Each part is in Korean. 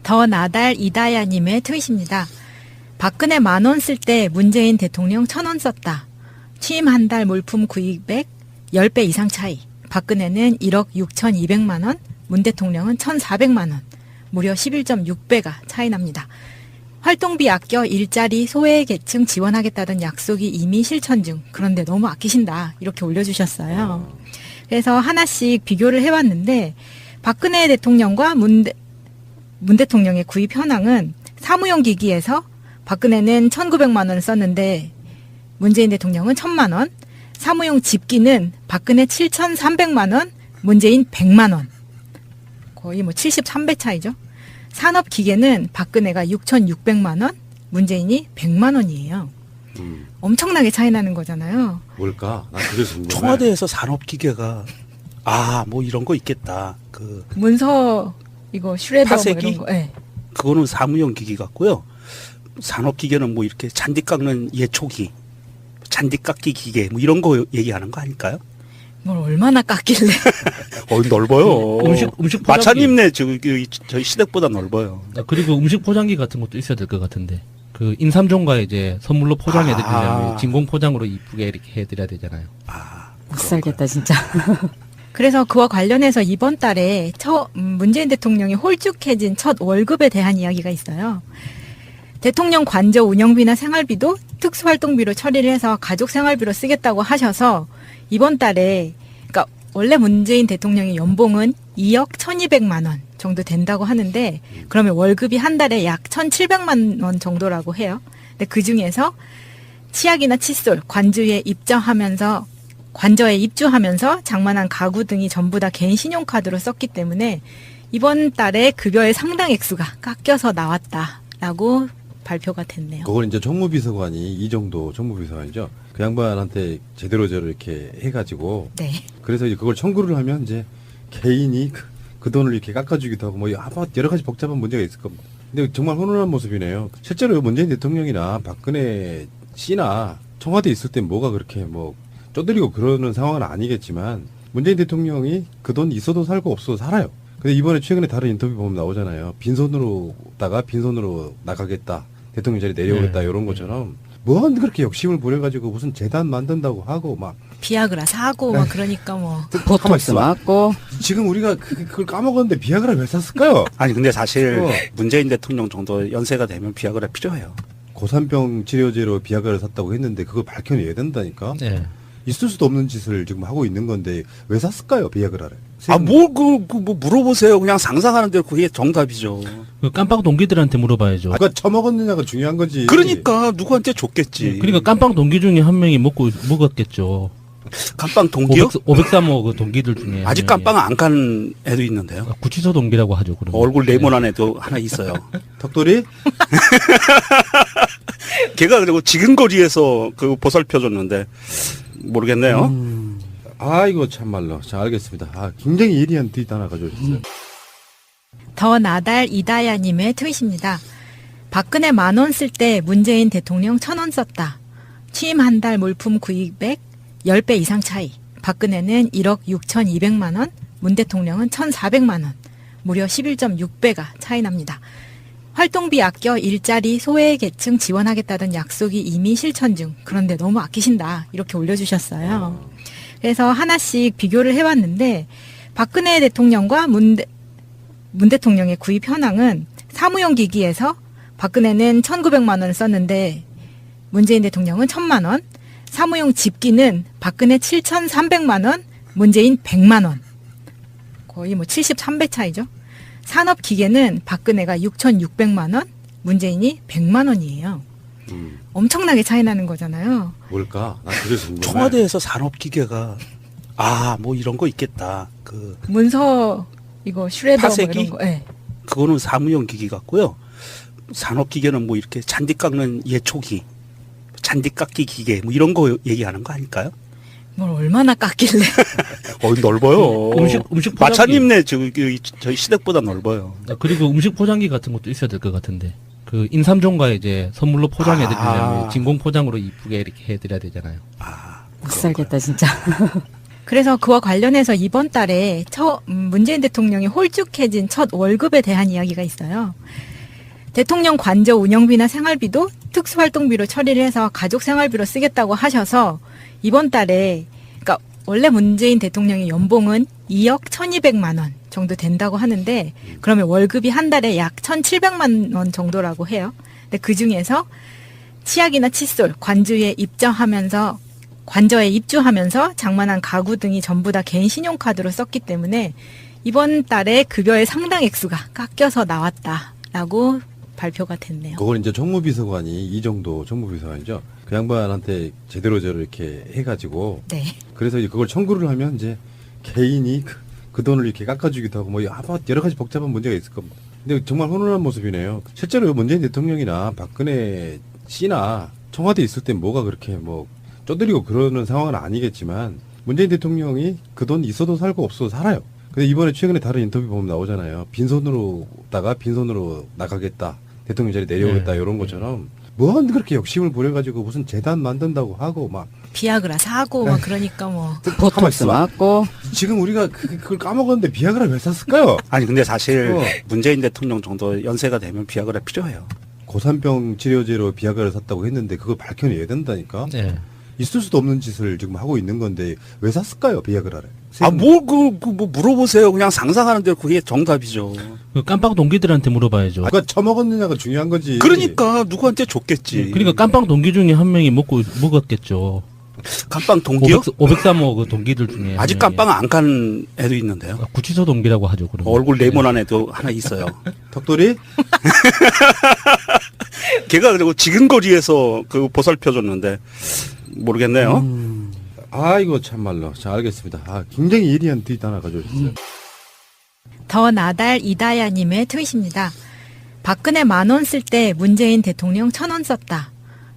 더 나달 이다야님의 트윗입니다. 박근혜 10,000원 쓸 때 문재인 대통령 1,000원 썼다. 취임 한 달 물품 구입액 10배 이상 차이. 박근혜는 1억 6,200만 원, 문 대통령은 1,400만 원. 무려 11.6배가 차이 납니다. 활동비 아껴 일자리 소외계층 지원하겠다던 약속이 이미 실천 중. 그런데 너무 아끼신다. 이렇게 올려주셨어요. 그래서 하나씩 비교를 해봤는데 박근혜 대통령과 문 대통령의 구입 현황은 사무용 기기에서 박근혜는 1,900만 원을 썼는데 문재인 대통령은 1,000만 원. 사무용 집기는 박근혜 7,300만 원, 문재인 100만 원. 거의 뭐 73배 차이죠. 산업기계는 박근혜가 6,600만 원, 문재인이 100만 원이에요. 엄청나게 차이 나는 거잖아요. 뭘까? 나 그게 궁금해. 청와대에서 산업기계가 뭐 이런 거 있겠다. 그 문서 이거 슈레더 뭐 파쇄기? 이런 거. 네. 그거는 사무용 기기 같고요. 산업기계는 뭐 이렇게 잔디 깎는 예초기, 잔디 깎기 기계 뭐 이런 거 얘기하는 거 아닐까요? 뭘 얼마나 깎길래. 넓어요. 음식 포장기. 마차님네 저희 시댁보다 넓어요. 그리고 음식 포장기 같은 것도 있어야 될 것 같은데. 그 인삼종과에 이제 선물로 포장해 드리려면 진공 포장으로 이쁘게 이렇게 해드려야 되잖아요. 못 살겠다 진짜. 그래서 그와 관련해서 이번 달에 문재인 대통령이 홀쭉해진 첫 월급에 대한 이야기가 있어요. 대통령 관저 운영비나 생활비도 특수활동비로 처리를 해서 가족 생활비로 쓰겠다고 하셔서 이번 달에, 그러니까 원래 문재인 대통령의 연봉은 2억 1,200만 원 정도 된다고 하는데 그러면 월급이 한 달에 약 1,700만 원 정도라고 해요. 근데 그 중에서 치약이나 칫솔, 관저에 입주하면서 장만한 가구 등이 전부 다 개인 신용카드로 썼기 때문에 이번 달에 급여의 상당 액수가 깎여서 나왔다라고 발표가 됐네요. 그걸 이제 정무비서관이 이정도 정무비서관이죠. 그 양반한테 제대로 이렇게 해가지고. 네. 그래서 이제 그걸 청구를 하면 이제 개인이 그 돈을 이렇게 깎아주기도 하고 뭐 여러 가지 복잡한 문제가 있을 겁니다. 근데 정말 훈훈한 모습이네요. 실제로 문재인 대통령이나 박근혜 씨나 청와대에 있을 때 뭐가 그렇게 뭐 쪼드리고 그러는 상황은 아니겠지만 문재인 대통령이 그 돈 있어도 살고 없어도 살아요. 근데 이번에 최근에 다른 인터뷰 보면 나오잖아요. 빈손으로다가 빈손으로 나가겠다. 대통령 자리 내려오겠다. 이런 것처럼 뭐한 그렇게 욕심을 부려가지고 무슨 재단 만든다고 하고 막 비아그라 사고 막 그러니까 뭐. 보톡스 맞고. 지금 우리가 그걸 까먹었는데 비아그라 왜 샀을까요? 아니 근데 사실 문재인 대통령 정도 연세가 되면 비아그라 필요해요. 고산병 치료제로 비아그라를 샀다고 했는데 그걸 밝혀내야 된다니까. 네. 있을 수도 없는 짓을 지금 하고 있는 건데 왜 샀을까요 비아그라를? 뭐 물어보세요. 그냥 상상하는 대로 그게 정답이죠. 그 깜빵 동기들한테 물어봐야죠. 누가 처먹었느냐가 중요한 거지. 그러니까 누구한테 줬겠지. 그러니까 깜빵 동기 중에 한 명이 먹었겠죠. 깜빵 동기요? 503호 그 동기들 중에. 아직 한 명이. 깜빵 안 간 애도 있는데요. 구치소 동기라고 하죠. 그러면. 얼굴 네모난 애도 하나 있어요. 턱돌이? 걔가 그리고 지근거리에서 그 보살펴줬는데 모르겠네요. 아이고 참말로. 자 알겠습니다. 굉장히 예리한 트윗 하나 가져오셨어요. 더 나달 이다야님의 트윗입니다. 박근혜 10,000원 쓸 때 문재인 대통령 1,000원 썼다. 취임 한 달 물품 구입액 10배 이상 차이. 박근혜는 1억 6,200만 원, 문 대통령은 1,400만 원. 무려 11.6배가 차이 납니다. 활동비 아껴 일자리 소외계층 지원하겠다던 약속이 이미 실천 중. 그런데 너무 아끼신다. 이렇게 올려주셨어요. 그래서 하나씩 비교를 해봤는데 박근혜 대통령과 문 대통령의 구입 현황은 사무용 기기에서 박근혜는 1,900만 원을 썼는데 문재인 대통령은 1,000만 원. 사무용 집기는 박근혜 7,300만 원, 문재인 100만 원. 거의 뭐 73배 차이죠. 산업기계는 박근혜가 6,600만 원, 문재인이 100만 원이에요. 엄청나게 차이 나는 거잖아요. 뭘까? 나 그게 궁금해. 청와대에서 산업기계가 뭐 이런 거 있겠다. 그 문서 이거 슈레더 파쇄기? 뭐 이런 거. 네. 그거는 사무용 기기 같고요. 산업기계는 뭐 이렇게 잔디 깎는 예초기, 잔디 깎기 기계 뭐 이런 거 얘기하는 거 아닐까요? 뭘 얼마나 깎길래. 넓어요. 음식 포장기. 마차님네 저희 시댁보다 넓어요. 그리고 음식 포장기 같은 것도 있어야 될 것 같은데. 그 인삼종과에 이제 선물로 포장해 드리려면 진공 포장으로 이쁘게 이렇게 해드려야 되잖아요. 못 살겠다 진짜. 그래서 그와 관련해서 이번 달에 문재인 대통령이 홀쭉해진 첫 월급에 대한 이야기가 있어요. 대통령 관저 운영비나 생활비도 특수활동비로 처리를 해서 가족 생활비로 쓰겠다고 하셔서 이번 달에, 그러니까 원래 문재인 대통령의 연봉은 2억 1,200만 원 정도 된다고 하는데, 그러면 월급이 한 달에 약 1,700만 원 정도라고 해요. 근데 그 중에서 치약이나 칫솔, 관저에 입주하면서 장만한 가구 등이 전부 다 개인 신용카드로 썼기 때문에 이번 달에 급여의 상당 액수가 깎여서 나왔다라고 발표가 됐네요. 그걸 이제 정무비서관이 이정도 정무비서관이죠. 그 양반한테 제대로 이렇게 해가지고 네. 그래서 이제 그걸 청구를 하면 이제 개인이 그 돈을 이렇게 깎아주기도 하고 뭐 여러 가지 복잡한 문제가 있을 겁니다. 근데 정말 훈훈한 모습이네요. 실제로 문재인 대통령이나 박근혜 씨나 청와대에 있을 때 뭐가 그렇게 뭐 쪼드리고 그러는 상황은 아니겠지만 문재인 대통령이 그 돈 있어도 살고 없어도 살아요. 근데 이번에 최근에 다른 인터뷰 보면 나오잖아요. 빈손으로다가 빈손으로 나가겠다. 대통령 자리 내려오겠다. 이런 것처럼 뭐한 그렇게 욕심을 부려가지고 무슨 재단 만든다고 하고 막 비아그라 사고 막 그러니까 뭐 보톡스 맞고. 지금 우리가 그걸 까먹었는데 비아그라 왜 샀을까요? 아니 근데 사실 어. 문재인 대통령 정도 연세가 되면 비아그라 필요해요. 고산병 치료제로 비아그라를 샀다고 했는데 그걸 밝혀내야 된다니까. 네. 있을 수도 없는 짓을 지금 하고 있는 건데 왜 샀을까요 비아그라를? 뭐 물어보세요. 그냥 상상하는 대로 그게 정답이죠. 그 깜빵 동기들한테 물어봐야죠. 누가 처먹었느냐가 중요한 거지. 그러니까 누구한테 줬겠지. 그러니까 깜빵 동기 중에 한 명이 먹었겠죠. 깜빵 동기요? 503호 그 동기들 중에. 아직 깜빵 안 간 애도 있는데요. 구치소 동기라고 하죠. 그러면. 얼굴 네모난 애도 하나 있어요. 턱돌이? 걔가 그리고 지근거리에서 그 보살펴줬는데 모르겠네요. 이거 참말로. 자, 알겠습니다. 굉장히 예리한 트윗 하나 가져오셨어요. 더 나달 이다야님의 트윗입니다. 박근혜 10,000원 쓸 때 문재인 대통령 1,000원 썼다.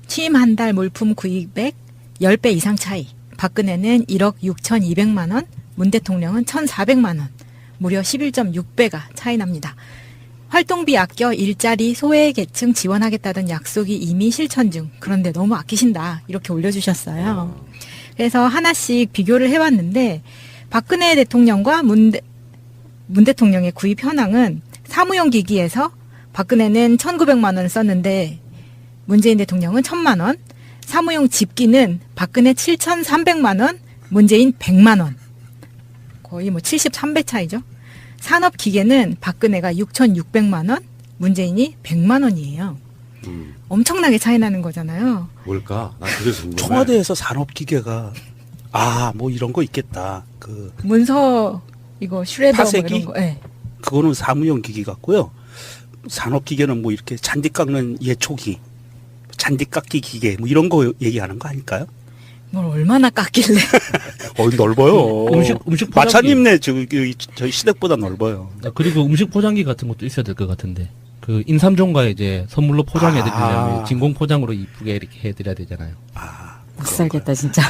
취임 한 달 물품 구입액 10배 이상 차이. 박근혜는 1억 6,200만 원, 문 대통령은 1,400만 원. 무려 11.6배가 차이 납니다. 활동비 아껴 일자리 소외계층 지원하겠다던 약속이 이미 실천 중. 그런데 너무 아끼신다. 이렇게 올려주셨어요. 그래서 하나씩 비교를 해왔는데 박근혜 대통령과 문 대통령의 구입 현황은 사무용 기기에서 박근혜는 1,900만 원 썼는데 문재인 대통령은 1,000만 원. 사무용 집기는 박근혜 7,300만 원, 문재인 100만 원. 거의 뭐 73배 차이죠. 산업기계는 박근혜가 6,600만 원, 문재인이 100만 원이에요. 엄청나게 차이 나는 거잖아요. 뭘까? 나 그게 궁금해. 청와대에서 산업기계가 뭐 이런 거 있겠다. 그 문서 이거 슈레더 뭐 파쇄기? 이런 거. 네. 그거는 사무용 기기 같고요. 산업기계는 뭐 이렇게 잔디 깎는 예초기, 잔디 깎기 기계 뭐 이런 거 얘기하는 거 아닐까요? 뭘 얼마나 깎길래. 넓어요. 음식 포장기. 마차님네 저희 시댁보다 넓어요. 그리고 음식 포장기 같은 것도 있어야 될 것 같은데. 그 인삼종과 이제 선물로 포장해드리려면 진공 포장으로 이쁘게 이렇게 해드려야 되잖아요. 못 살겠다 진짜.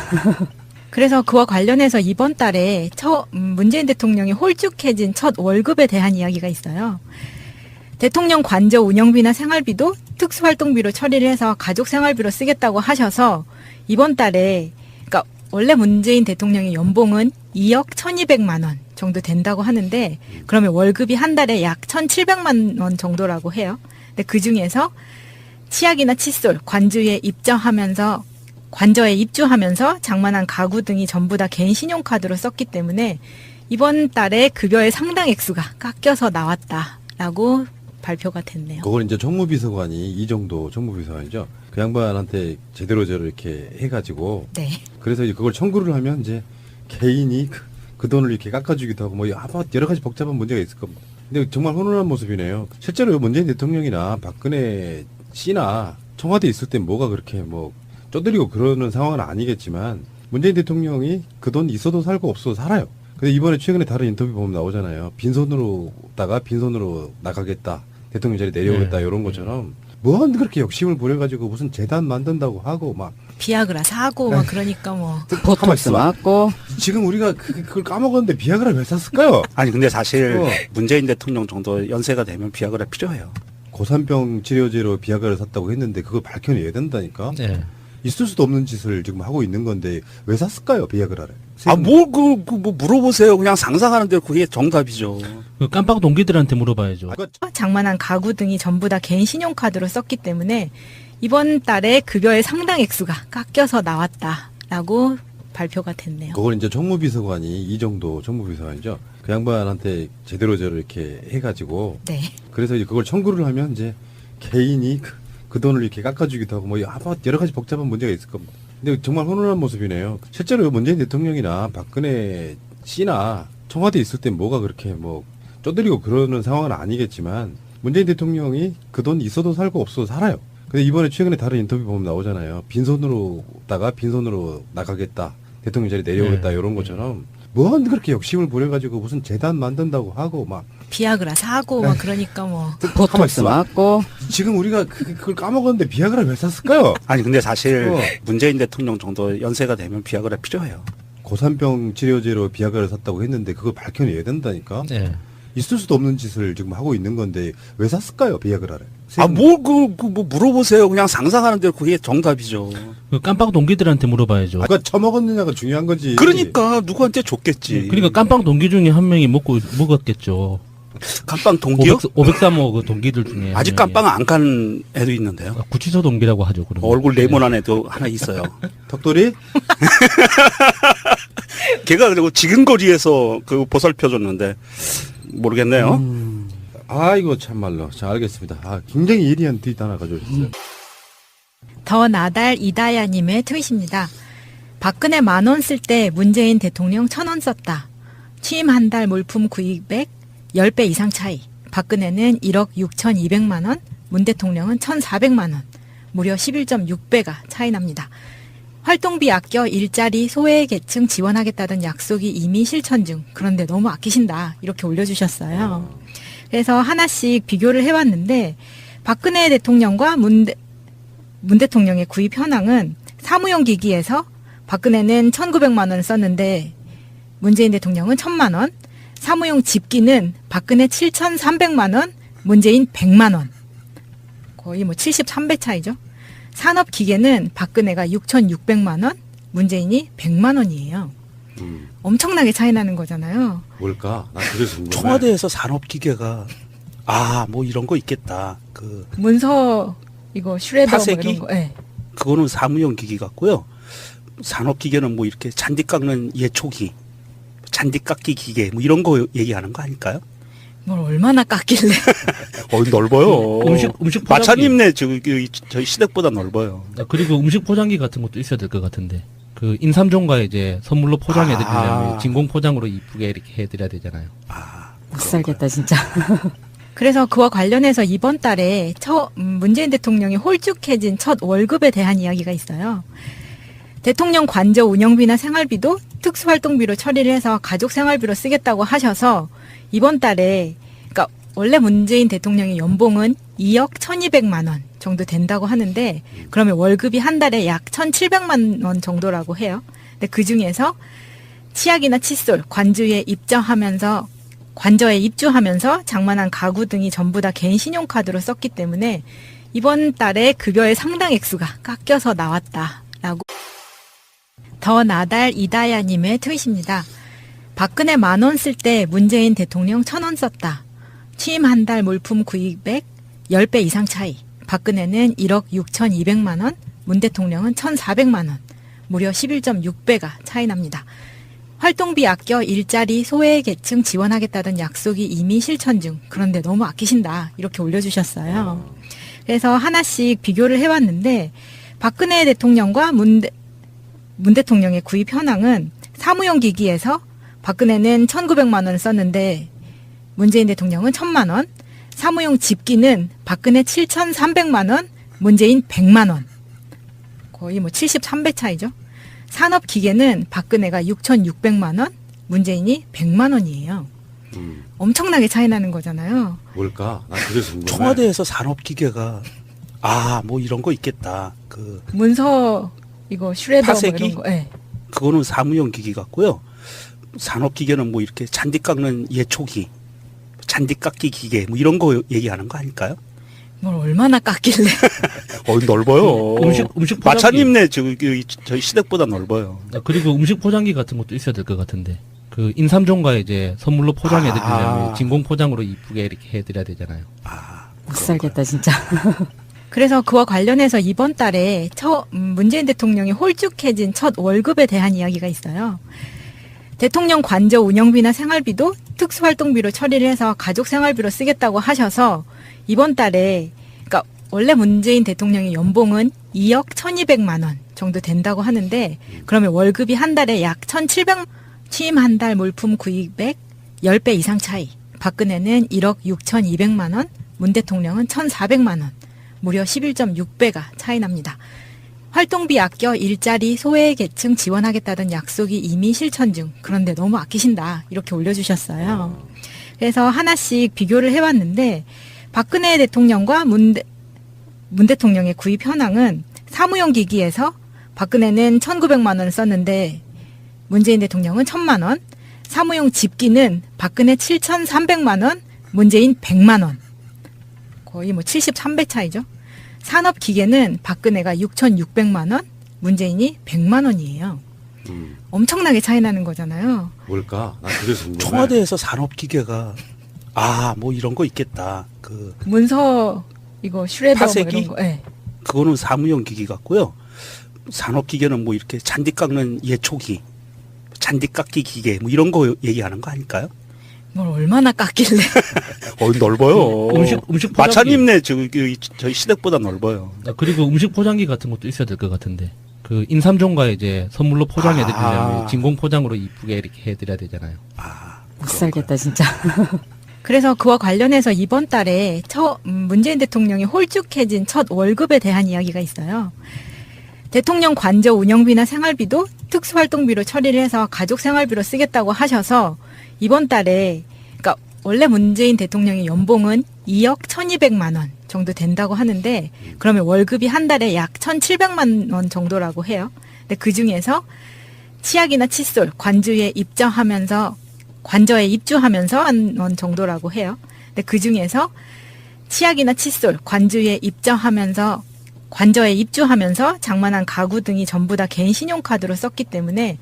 그래서 그와 관련해서 이번 달에 문재인 대통령이 홀쭉해진 첫 월급에 대한 이야기가 있어요. 대통령 관저 운영비나 생활비도 특수활동비로 처리를 해서 가족 생활비로 쓰겠다고 하셔서 이번 달에, 그러니까 원래 문재인 대통령의 연봉은 2억 1,200만 원 정도 된다고 하는데 그러면 월급이 한 달에 약 1,700만 원 정도라고 해요. 근데 그 중에서 치약이나 칫솔, 관저에 입주하면서 장만한 가구 등이 전부 다 개인 신용카드로 썼기 때문에 이번 달에 급여의 상당 액수가 깎여서 나왔다라고 발표가 됐네요. 그걸 이제 정무비서관이 이정도 정무비서관이죠. 그 양반한테 제대로 이렇게 해가지고 네. 그래서 이제 그걸 청구를 하면 이제 개인이 그 돈을 이렇게 깎아주기도 하고 뭐 여러 가지 복잡한 문제가 있을 겁니다. 근데 정말 훈훈한 모습이네요. 실제로 문재인 대통령이나 박근혜 씨나 청와대에 있을 때 뭐가 그렇게 뭐 쪼드리고 그러는 상황은 아니겠지만 문재인 대통령이 그 돈 있어도 살고 없어도 살아요. 근데 이번에 최근에 다른 인터뷰 보면 나오잖아요. 빈손으로다가 빈손으로 나가겠다. 대통령 자리 내려오겠다. 이런 것처럼 뭐한 그렇게 욕심을 부려가지고 무슨 재단 만든다고 하고 막 비아그라 사고 막 그러니까 뭐 보톡스 맞고. 지금 우리가 그걸 까먹었는데 비아그라 왜 샀을까요? 아니 근데 사실 어. 문재인 대통령 정도 연세가 되면 비아그라 필요해요. 고산병 치료제로 비아그라를 샀다고 했는데 그걸 밝혀내야 된다니까. 네. 있을 수도 없는 짓을 지금 하고 있는 건데 왜 샀을까요, 비아그라를? 뭐 물어보세요. 그냥 상상하는 대로 그게 정답이죠. 그 깜빡 동기들한테 물어봐야죠. 장만한 가구 등이 전부 다 개인 신용카드로 썼기 때문에 이번 달에 급여의 상당 액수가 깎여서 나왔다라고 발표가 됐네요. 그걸 이제 정무비서관이 이정도 정무비서관이죠. 그 양반한테 제대로 이렇게 해가지고 네. 그래서 이제 그걸 청구를 하면 이제 개인이 그 돈을 이렇게 깎아주기도 하고 뭐 여러 가지 복잡한 문제가 있을 겁니다. 근데 정말 훈훈한 모습이네요. 실제로 문재인 대통령이나 박근혜 씨나 청와대에 있을 때 뭐가 그렇게 뭐 쪼들리고 그러는 상황은 아니겠지만 문재인 대통령이 그 돈 있어도 살고 없어도 살아요. 근데 이번에 최근에 다른 인터뷰 보면 나오잖아요. 빈손으로다가 빈손으로 나가겠다. 대통령 자리 내려오겠다. 네. 이런 것처럼 뭔 그렇게 욕심을 부려가지고 무슨 재단 만든다고 하고 막 비아그라 사고 막 그러니까 뭐 보톡스 맞고. 지금 우리가 그걸 까먹었는데 비아그라 왜 샀을까요? 아니 근데 사실 어. 문재인 대통령 정도 연세가 되면 비아그라 필요해요. 고산병 치료제로 비아그라를 샀다고 했는데 그걸 밝혀내야 된다니까. 네. 있을 수도 없는 짓을 지금 하고 있는 건데 왜 샀을까요, 비아그라를? 뭐 물어보세요. 그냥 상상하는 대로 그게 정답이죠. 그 깜빡 동기들한테 물어봐야죠. 그거 처먹었느냐가 중요한 거지. 그러니까 누구한테 줬겠지. 그러니까 깜빡 동기 중에 한 명이 먹었겠죠. 깜빵 동기요? 503호 그 동기들 중에 한 아직 명이. 깜빵 안 간 애도 있는데요. 구치소 동기라고 하죠. 그러면. 얼굴 네모난 애도 하나 있어요. 턱돌이? 걔가 그리고 지근거리에서 그 보살펴줬는데 모르겠네요. 아이고 참말로. 자, 알겠습니다. 굉장히 예리한 트윗 하나 가져오셨어요. 더 나달 이다야님의 트윗입니다. 박근혜 10,000원 쓸 때 문재인 대통령 1,000원 썼다. 취임 한 달 물품 구입액 10배 이상 차이. 박근혜는 1억 6,200만 원, 문 대통령은 1,400만 원. 무려 11.6배가 차이 납니다. 활동비 아껴 일자리 소외 계층 지원하겠다던 약속이 이미 실천 중. 그런데 너무 아끼신다. 이렇게 올려주셨어요. 그래서 하나씩 비교를 해봤는데 박근혜 대통령과 문 대통령의 구입 현황은 사무용 기기에서 박근혜는 1,900만 원 썼는데 문재인 대통령은 1,000만 원, 사무용 집기는 박근혜 7,300만 원, 문재인 100만 원. 거의 뭐 73배 차이죠. 산업 기계는 박근혜가 6,600만 원, 문재인이 100만 원이에요. 엄청나게 차이 나는 거잖아요. 뭘까? 나 그래서 궁금해. 청와대에서 산업기계가 뭐 이런 거 있겠다. 그 문서 이거 슈레더 뭐 파쇄기? 이런 거. 네. 그거는 사무용 기기 같고요. 산업기계는 뭐 이렇게 잔디 깎는 예초기, 잔디 깎기 기계 뭐 이런 거 얘기하는 거 아닐까요? 뭘 얼마나 깎길래. 넓어요. 음식 포장기. 마차님네 저희 시댁보다 넓어요. 그리고 음식 포장기 같은 것도 있어야 될 것 같은데. 그 인삼종과에 이제 선물로 포장해드리려면 진공 포장으로 이쁘게 이렇게 해드려야 되잖아요. 못 살겠다 진짜. 그래서 그와 관련해서 이번 달에 문재인 대통령이 홀쭉해진 첫 월급에 대한 이야기가 있어요. 대통령 관저 운영비나 생활비도 특수활동비로 처리를 해서 가족 생활비로 쓰겠다고 하셔서 이번 달에 그러니까 원래 문재인 대통령의 연봉은 2억 1,200만 원 정도 된다고 하는데 그러면 월급이 한 달에 약 1,700만 원 정도라고 해요. 근데 그 중에서 치약이나 칫솔, 관저에 입주하면서 장만한 가구 등이 전부 다 개인 신용카드로 썼기 때문에 이번 달에 급여의 상당 액수가 깎여서 나왔다라고. 더 나달 이다야님의 트윗입니다. 박근혜 10,000원 쓸 때 문재인 대통령 1,000원 썼다. 취임 한 달 물품 구입액 10배 이상 차이. 박근혜는 1억 6,200만 원, 문 대통령은 1,400만 원. 무려 11.6배가 차이 납니다. 활동비 아껴 일자리 소외 계층 지원하겠다던 약속이 이미 실천 중. 그런데 너무 아끼신다. 이렇게 올려주셨어요. 그래서 하나씩 비교를 해봤는데 박근혜 대통령과 문 대통령의 구입 현황은 사무용 기기에서 박근혜는 1,900만 원 썼는데 문재인 대통령은 1,000만 원, 사무용 집기는 박근혜 7,300만 원, 문재인 100만 원. 거의 뭐 73배 차이죠. 산업 기계는 박근혜가 6,600만 원, 문재인이 100만 원이에요. 엄청나게 차이 나는 거잖아요. 뭘까? 나 그래서 궁금해. 청와대에서 산업기계가 뭐 이런 거 있겠다. 그 문서 이거 슈레더 뭐 파쇄기? 이런 거. 네. 그거는 사무용 기기 같고요. 산업기계는 뭐 이렇게 잔디 깎는 예초기, 잔디 깎기 기계 뭐 이런 거 얘기하는 거 아닐까요? 뭘 얼마나 깎길래. 넓어요. 음식 포장기. 마차님네 저희 시댁보다 넓어요. 그리고 음식 포장기 같은 것도 있어야 될 것 같은데. 그 인삼종과 이제 선물로 포장해 드리려면 진공 포장으로 이쁘게 이렇게 해드려야 되잖아요. 못 살겠다 진짜. 그래서 그와 관련해서 이번 달에 문재인 대통령이 홀쭉해진 첫 월급에 대한 이야기가 있어요. 대통령 관저 운영비나 생활비도 특수활동비로 처리를 해서 가족 생활비로 쓰겠다고 하셔서 이번 달에, 그러니까 원래 문재인 대통령의 연봉은 2억 1,200만 원 정도 된다고 하는데, 그러면 월급이 한 달에 약 1,700, 취임 한 달 물품 구입액 10배 이상 차이. 박근혜는 1억 6,200만 원, 문 대통령은 1,400만 원. 무려 11.6배가 차이 납니다. 활동비 아껴 일자리 소외 계층 지원하겠다던 약속이 이미 실천 중. 그런데 너무 아끼신다. 이렇게 올려주셨어요. 그래서 하나씩 비교를 해봤는데 박근혜 대통령과 문 대통령의 구입 현황은 사무용 기기에서 박근혜는 1,900만 원을 썼는데 문재인 대통령은 1,000만 원. 사무용 집기는 박근혜 7,300만 원, 문재인 100만 원. 거의 뭐 73배 차이죠. 산업기계는 박근혜가 6,600만 원, 문재인이 100만 원이에요. 엄청나게 차이 나는 거잖아요. 뭘까? 난 그래서 궁금해. 청와대에서 산업기계가 뭐 이런 거 있겠다. 그 문서 이거 슈레더 뭐 파쇄기? 이런 거. 네. 그거는 사무용 기기 같고요. 산업기계는 뭐 이렇게 잔디 깎는 예초기, 잔디 깎기 기계 뭐 이런 거 얘기하는 거 아닐까요? 뭘 얼마나 깎길래. 넓어요. 음식 포장기. 마차님네 저희 시댁보다 넓어요. 그리고 음식 포장기 같은 것도 있어야 될 것 같은데. 그 인삼종과 이제 선물로 포장해 드리려면 진공 포장으로 이쁘게 이렇게 해드려야 되잖아요. 못 살겠다 진짜. 그래서 그와 관련해서 이번 달에 문재인 대통령이 홀쭉해진 첫 월급에 대한 이야기가 있어요. 대통령 관저 운영비나 생활비도 특수활동비로 처리를 해서 가족 생활비로 쓰겠다고 하셔서 이번 달에, 그러니까 원래 문재인 대통령의 연봉은 2억 1,200만 원 정도 된다고 하는데, 그러면 월급이 한 달에 약 1,700만 원 정도라고 해요. 근데 그 중에서 치약이나 칫솔, 관저에 입주하면서 한 원 정도라고 해요. 근데 그 중에서 치약이나 칫솔, 관저에 입주하면서 장만한 가구 등이 전부 다 개인 신용카드로 썼기 때문에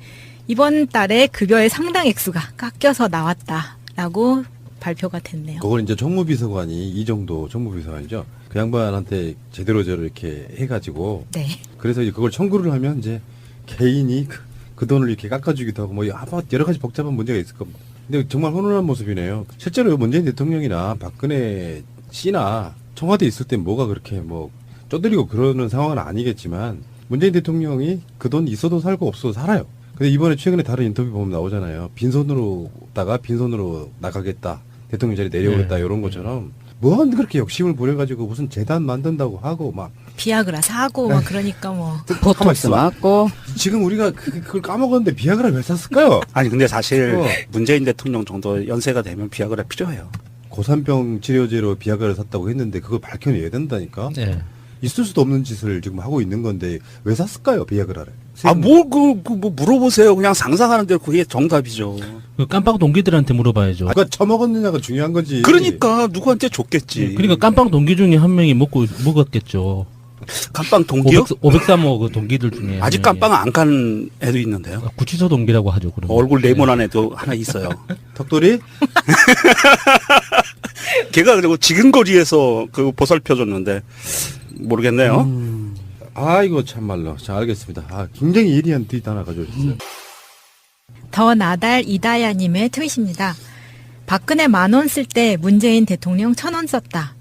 이번 달에 급여의 상당 액수가 깎여서 나왔다라고 발표가 됐네요. 그걸 이제 정무비서관이 이정도 정무비서관이죠. 그 양반한테 제대로 이렇게 해가지고 네. 그래서 이제 그걸 청구를 하면 이제 개인이 그 돈을 이렇게 깎아주기도 하고 뭐 여러 가지 복잡한 문제가 있을 겁니다. 근데 정말 훈훈한 모습이네요. 실제로 문재인 대통령이나 박근혜 씨나 청와대에 있을 때 뭐가 그렇게 뭐 쪼들리고 그러는 상황은 아니겠지만 문재인 대통령이 그 돈 있어도 살고 없어도 살아요. 근데 이번에 최근에 다른 인터뷰 보면 나오잖아요. 빈손으로다가 빈손으로 나가겠다. 대통령 자리 내려오겠다. 이런 것처럼 뭐 그렇게 욕심을 부려가지고 무슨 재단 만든다고 하고 막 비아그라 사고 막 그러니까 뭐 보톡스 맞고. 지금 우리가 그걸 까먹었는데 비아그라 왜 샀을까요? 아니 근데 사실 어. 문재인 대통령 정도 연세가 되면 비아그라 필요해요. 고산병 치료제로 비아그라를 샀다고 했는데 그걸 밝혀내야 된다니까. 네. 있을 수도 없는 짓을 지금 하고 있는 건데 왜 샀을까요 비아그라를? 뭐 물어보세요. 그냥 상상하는 대로 그게 정답이죠. 그 깜빵 동기들한테 물어봐야죠. 누가 처먹었느냐가 중요한 거지. 그러니까 누구한테 줬겠지. 그러니까 깜빵 동기 중에 한 명이 먹었겠죠. 깜빵 동기요? 503호 그 동기들 중에. 아직 깜빵 안 간 애도 있는데요. 구치소 동기라고 하죠. 그러면. 얼굴 네모난 애도 하나 있어요. 턱돌이? 걔가 그리고 지근거리에서 그 보살펴줬는데 모르겠네요. 아이고 참말로. 자 알겠습니다. 굉장히 예리한 트윗 하나 가져오셨어요. 더 나달 이다야님의 트윗입니다. 박근혜 10,000원 쓸 때 문재인 대통령 1,000원 썼다.